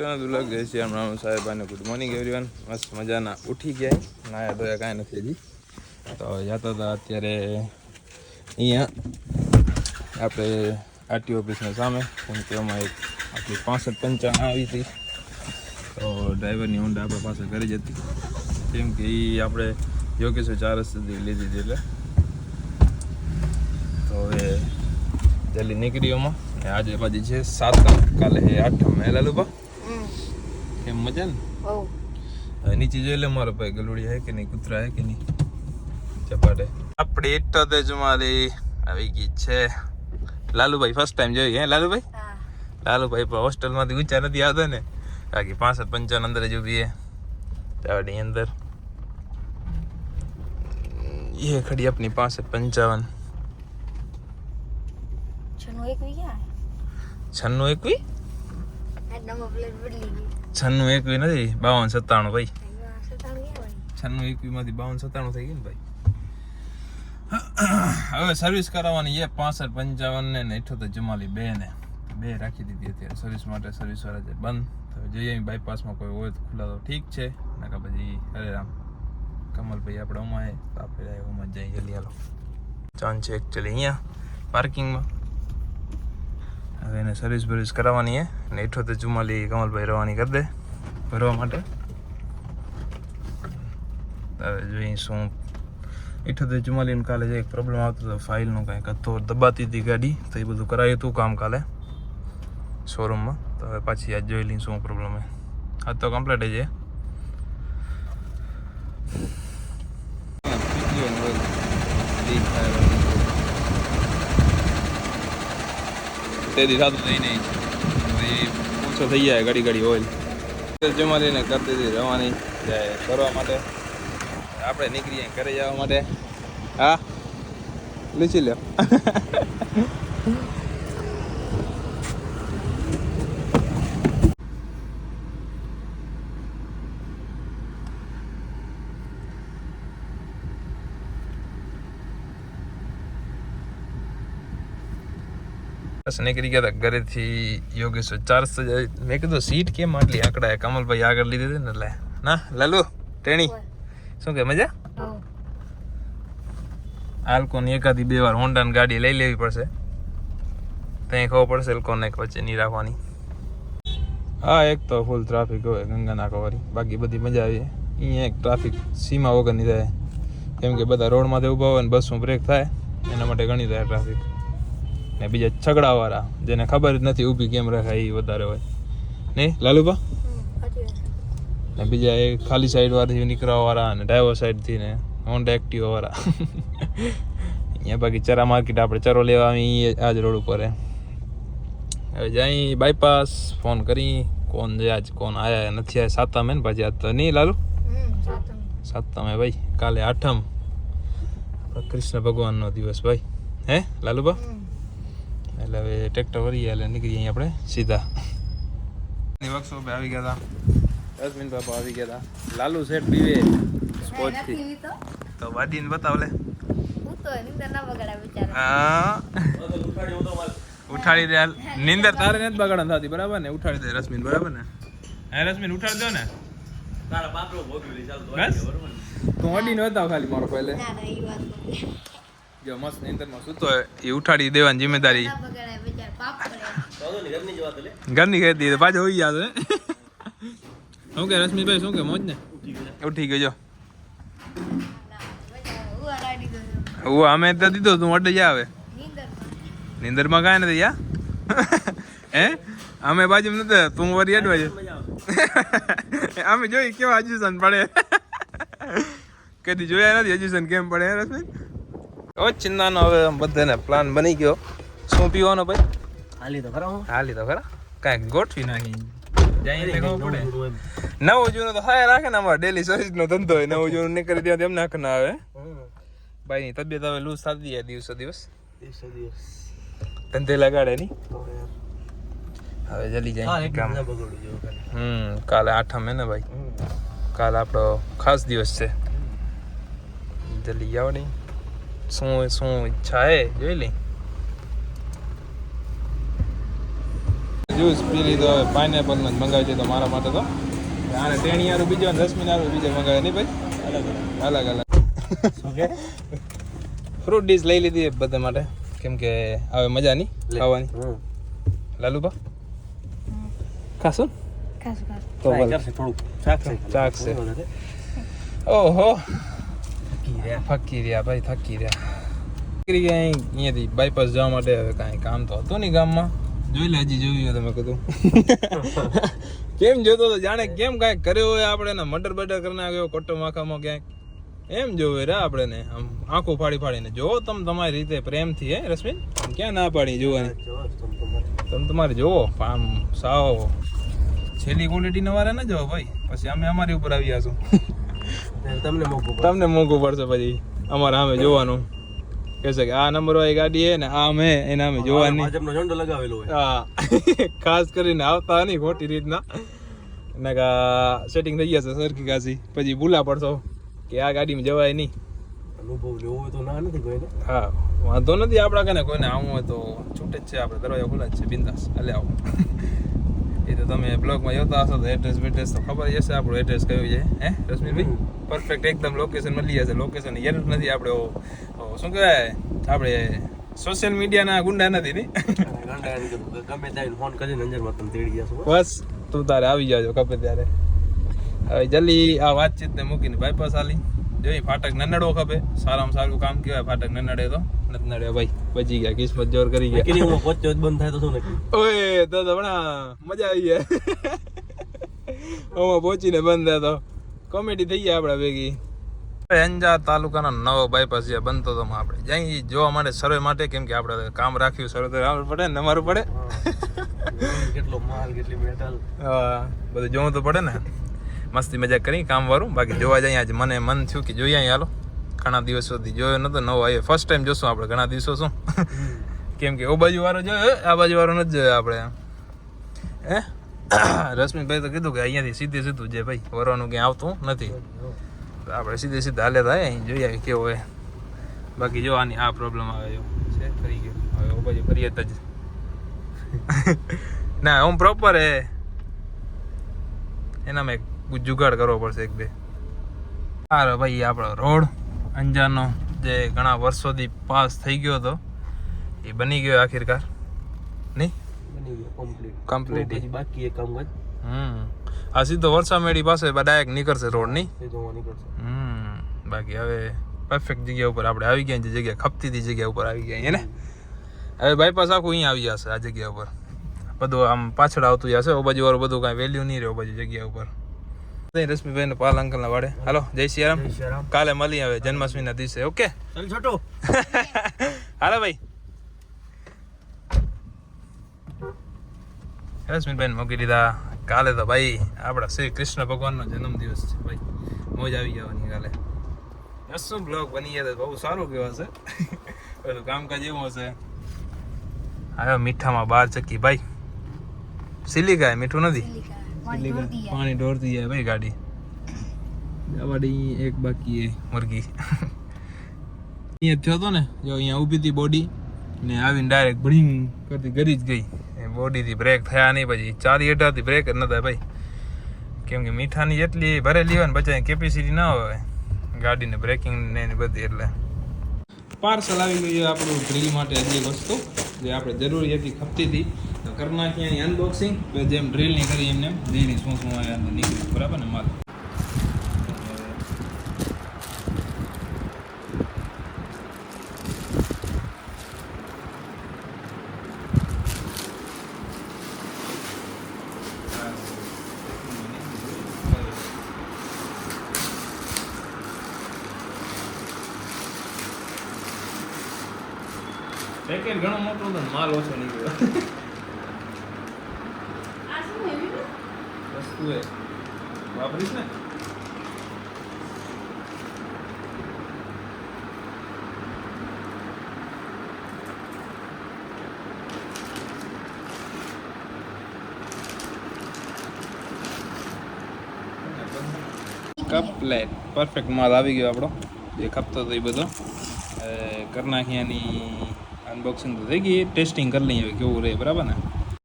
ટ્રેક્ટરના ઉલગ જય શ્રી રામ સાહેબ અને ગુડ મોર્નિંગ એવરીવન. મસ્ત મજાના ઉઠી ગયા, નાયા ધોયા કાંઈ નથી હજી. તો જતા હતા અત્યારે અહીંયા આપણે આરટીઓ ઓફિસની સામે, કેમ કે એમાં એક આપણી 6555 આવી હતી. તો ડ્રાઈવરની હોન્ડા આપણા પાસે ઘરે જ હતી, કેમ કે એ આપણે યોગેશ્વર 4 રસ્તે સુધી લીધી હતી. એટલે તો હવે જલ્દી નીકળીઓમાં. આજે પાછી છે 7, કાલે છે 8. હે લાલુબા? કેમ મજા ને? નીચે જોઈ લે મારો ભાઈ, ગલુડી હે કે નહીં, કૂતરા હે કે નહીં ચપાટે. આપણે ઇટોતેર ચુમ્માલી આવી ગઈ છે. લાલુભાઈ ફર્સ્ટ ટાઈમ જોઈ હે લાલુભાઈ? લાલુભાઈ પણ હોસ્ટેલમાંથી ઊંચા નથી આવતા ને, બાકી 6555 અંદર જ ઊભી હે ચાવડી અંદર. ये खड़ी अपनी 6555 96 એકવી 96 એકવી નથી, 52 97 ભાઈ. 96 એકવી માંથી 52 97 થઈ ગઈ ને ભાઈ. હવે સર્વિસ કરાવવાની છે 65 55 ને 78 બે રાખી દીધી અત્યારે સર્વિસ માટે. સર્વિસ વાળા છે બંધ. તો જોઈએ બાયપાસમાં કોઈ હોય તો ખુલ્લા તો ઠીક છે, નકા પછી અરે રામ કમલભાઈ આપણે અમાય તો આપણે ઓમાં જઈએ જલ્દી. હાલો ચાન છે એકચ્યુઅલી અહીંયા પાર્કિંગમાં. હવે એને સર્વિસ બર્વિસ કરાવવાની છે ને 78 44 કમલભાઈ રવાની કરી દે ભરવા માટે. હવે જોઈએ શું 78 44 કાલે જે એક પ્રોબ્લેમ આવતો હતો ફાઇલનું કાંઈક હતો, દબાતી હતી ગાડી, તો એ બધું કરાવ્યું હતું કામ કાલે શોરૂમમાં. તો હવે પાછી આજ જોઈ લઈ શું પ્રોબ્લેમ છે. આજ તો કમ્પ્લીટ છે. તેદી થતું નહીં નહીં ઓછો થઈ જાય ઘડી ઓઇલ જમા લઈને કરી દીધી રવાની જાય ફરવા માટે. આપણે નીકળીએ ઘરે જવા માટે. હા લીચી લ્યો. બસ નીકળી ગયા હતા ઘરેથી યોગેશ્વર 4 રસ્તે જાય. મેં કીધું સીટ કેમ આટલી આંકડા? કમલભાઈ આગળ લીધી હતી ને એટલે. ના લાલુ ટેણી શું કે મજા? આલ્કોની એકાદી 2 વાર હોન્ડાની ગાડી લઈ લેવી પડશે, ત્યાં ખબર પડશે એલ્કોને વચ્ચે નહીં રાખવાની. હા એક તો ફૂલ ટ્રાફિક હોય ગંગા નાકાવાળી, બાકી બધી મજા આવી. અહીંયા એક ટ્રાફિક સીમા વગરની થાય, કેમ કે બધા રોડમાંથી ઊભા હોય ને બસમાં બ્રેક થાય એના માટે ઘણી થાય ટ્રાફિક. ને બીજા છગડાવાળા જેને ખબર જ નથી ઊભી કેમ રખાય એ વધારે હોય નહીં લાલુબા? ને બીજા એ ખાલી સાઈડ વાળાથી નીકળવાવાળા અને ડ્રાઈવર સાઈડથી ને હોન્ડા એક્ટિવા વાળા. અહીંયા બાકી ચરા માર્કેટ આપણે ચરો લેવા આવી આજ રોડ ઉપર. હવે જાય બાયપાસ ફોન કરી કોણ છે આજ, કોણ આયા નથી આયા. 7 હે ને પાછી આજ તો નહીં લાલુ? 7 હે ભાઈ, કાલે 8 કૃષ્ણ ભગવાનનો દિવસ ભાઈ. હે લાલુબા? એટલે હવે ટ્રેક્ટર વળી એટલે નીકળી અહીં આપણે સીધા વર્કશોપે આવી ગયા હતા. રશ્મિન બાપા આવી ગયા હતા. લાલુ સેટ પીવે સ્પોર્ટથી તો વાડીને બતાવ લે. હા ઉઠાડી દે. નીંદર તારે નથી બગાડ થતી બરાબર ને? ઉઠાડી દે રશ્મિન બરાબર ને? હે રશ્મિન ઉઠાડી દો ને. બસ તું અડીને બતાવ ખાલી મારો પહેલે. જો મસ્ત નીંદરમાં સૂતો હોય એ ઉઠાડી દેવાની જિમ્મેદારી ઘરની ખેતી તો પાછો હોઈ ગયા. શું કે રશ્મિભાઈ શું કે મોજ ને? ઉઠી ગયો જો. અમે તો દીધો તું અડે જા. હવે નીંદરમાં કાંઈ નથી યા. હે અમે બાજુ નથી તું વરી અડવા છે. અમે જોઈ કેવા હજુસન પડે. કદી જોયા નથી હજુસન કેમ પડે રશ્મિ? ચિંતાનો હવે બધાને પ્લાન બની ગયો. શું પીવાનો ભાઈ? હાલી તો ખરા કાંઈક ગોઠવી નાખી જાય એટલે ખબર પડે. નવું જૂનું તો હાય રાખે ને, અમારે ડેલી સર્વિસનો ધંધો હોય. નવું જૂનું નીકળી દે એમ નાખ ના આવે. ભાઈની તબિયત હવે લૂઝ થતી જાય દિવસો દિવસ ધંધે લગાડે નહીં. હવે જલ્દી જાય કામ. કાલે 8 હે ને ભાઈ? કાલે આપણો ખાસ દિવસ છે. જલ્દી આવો નહીં. શું ઈચ્છા હે જોઈ લે. જ્યુસ પી લીધો. હવે પાઇનેપલ નો મંગાવી દીધો મારા માટે તો. આને ટેણીયારું બીજો અને રસમીનારું બીજો મંગાવે નહીં ભાઈ, અલગ અલગ ફ્રૂટ ડીશ લઈ લીધી બધા માટે, કેમ કે હવે મજા નહીં ખાવાની. લાલુબા ખાશું તો ચાખશે. ઓહો થકી રહ્યા ભાઈ, થકી રહ્યા. અહીંયાથી બાયપાસ જવા માટે હવે કાંઈ કામ તો હતું નહીં ગામમાં. જોઈ લે, હજી જોયું તમે કીધું કેમ જોતો તો જાણે કેમ કાંઈક કર્યો હોય આપણે ને, મર્ડર બર્ડર કરી નાખ્યો કોટો માખામાં ક્યાંક, એમ જોવે રે આપણે ને. આમ આંખો ફાડી ફાડીને જોવો તમે તમારી રીતે પ્રેમથી. હે રશ્મિન, ક્યાં ના પાડી જોવાની? તમે તમારે જોવો આમ સાવ છેલ્લી ક્વોલિટી નવારે ના જાઓ ભાઈ, પછી અમે અમારી ઉપર આવી જશું. તમને મોંઘું પડશે પછી અમારે સામે જોવાનું. કહેશે કે આ નંબર વાળી ગાડી હે ને આ અમે એના અમે જોવાની. ઝંડો લગાવેલો હોય. હા ખાસ કરીને આવતા નહીં ખોટી રીતના. ને સેટિંગ થઈ જશે સરખી ખાસી, પછી ભૂલા પડશો કે આ ગાડીમાં જવાય નહીં. અનુભવ લેવો હોય તો ના નથી કોઈને. હા વાંધો નથી આપણા કને, કોઈને આવવું હોય તો છૂટે જ છે, આપણે દરવાજા ખુલ્લા જ છે, બિંદાસ હાલે આવો. એ તો તમે બ્લોગમાં જોતા હશો તો એડ્રેસ તો ખબર હશે આપણું એડ્રેસ કયું છે. હે રશ્મિભાઈ પરફેક્ટ એકદમ લોકેશન મળી જશે. લોકેશન યાર નથી આપણે, શું કહેવાય, આપણે સોશિયલ મીડિયાના ગુંડા નથી ને. ગમે ત્યારે ફોન કરીને અંજરમાં તમે તેડી જશો, બસ તું તારે આવી જાજો કપે ત્યારે. હવે જલ્દી આ વાતચીતને મૂકીને બાયપાસ આલી જોઈ. ફાટક નડવો ખપે, સારામાં સારું કામ કહેવાય. ફાટક ન નડે તો નથી નડે ભાઈ, બચી ગયા, કિસ્મત જોર કરી ગયા. બંધ થાય તો શું નક્કી? ઓય તો હમણાં મજા આવી જાય. ઓમાં પહોંચીને બંધ થાય તો કોમેડી થઈ જાય આપણા ભેગી. અંજાર તાલુકાનો નવો બાયપાસ જે બનતો હતો આપણે જઈ જોવા માટે, સર્વે માટે, કેમ કે આપણે કામ રાખ્યું સર્વે તો આવવું પડે ને, અમારું પડે. કેટલો માલ, કેટલી મેટલ, હા બધું જોવું તો પડે ને. મસ્તી મજાક કરી કામ વાળું. બાકી જોવા જાય આજે મને મન થયું કે જોઈએ હાલો, ઘણા દિવસ સુધી જોયો નતો, નવો આવ્યો ફર્સ્ટ ટાઈમ જોશું આપણે ઘણા દિવસો શું. કેમ કે ઓ બાજુ વાળો જોયો, આ બાજુ વાળો નથી જોયો આપણે. હે રશ્મિભાઈ તો કીધું કે અહીંયાથી સીધે સીધું જે ભાઈ વરવાનું ક્યાંય આવતું નથી, આપણે સીધે સીધા હાલે થાય અહીં જોઈ આવી કેવો હોય. બાકી જો આની આ પ્રોબ્લેમ આવે છે, ફરી ગયો હવે ઓ બાજુ ફરી જ ના ઓમ પ્રોપર હે, એનામાં એક જુગાડ કરવો પડશે એક બે. હા ભાઈ આપણો રોડ અંજારનો જે ઘણા વર્ષોથી પાસ થઈ ગયો હતો એ બની ગયો આખિરકાર. નહીં બની ગયો કમ્પ્લીટ, બાકી એક કામ. આ સીધો વરસામેડી પાસે ડાયરેક્ટ નીકળશે રોડ. નહીં બાકી હવે પરફેક્ટ જગ્યા ઉપર આપણે આવી ગયા, જે જગ્યા ખપતી હતી જગ્યા ઉપર આવી ગયા એને. હવે બાયપાસ આખું અહીંયા આવી જશે આ જગ્યા ઉપર, બધું આમ પાછળ આવતું જશે. ઓ બાજુ વાળું બધું કાંઈ વેલ્યુ નહીં રહે બાજુ જગ્યા ઉપર. રશ્મિભાઈ ને પાલ અંકલ ના વાડે. હાલો જય શ્રી રામ, કાલે મળી આવે જન્માષ્ટમી ના દિવસે. ઓકે છોટો હાલો ભાઈ. રશ્મિભાઈ ને મૂકી દીધા. કાલે તો ભાઈ આપણા શ્રી કૃષ્ણ ભગવાનનો જન્મદિવસ છે ભાઈ, મોજ આવી જવાની કાલે. શું બ્લોગ બની જાય તો બહુ સારું કહેવાશે. બધું કામકાજ એવું હશે. આવ્યો મીઠામાં 12 ચક્કી ભાઈ, સિલિકા મીઠું નથી, પાણી ઢોરતી જાય ભાઈ ગાડી. ગાડી એક બાકી મુરગી અહીંયા થયો હતો ને, જો અહીંયા ઊભી હતી બોડી ને આવીને ડાયરેક્ટ બ્રિંગ કરતી ગરી જ ગઈ. બોડીથી બ્રેક થયા નહીં, પછી 4 હેઠળથી બ્રેક જ ન થાય ભાઈ, કેમ કે મીઠાની જેટલી ભરેલી હોય ને બચાવી કેપેસિટી ના હોય ગાડીને, બ્રેકિંગ ને એની બધી. એટલે પાર્સલ આવી ગયું આપણું ડ્રીલ માટે. હજી વસ્તુ જે આપણે જરૂરી હતી ખપતી હતી તો કરી નાખી એની અનબોક્સિંગ. જેમ ડ્રીલની કરી એમને ડ્રીલની શું શું આવે અંદર નીકળ્યું બરાબર ને માલ. પેકેટ ઘણો મોટો હતો, માલ ઓછો નીકળ્યો. આ શું હેવી વસ્તુ હે, વાપરીશ ને. કપલેટ પરફેક્ટ માલ આવી ગયો આપણો, જે ખપતો હતો એ બધો. કરી નાખી એની અનબોક્સિંગ તો થઈ ગઈ, ટેસ્ટિંગ કરી લઈએ હવે કેવું રહે બરાબર ને.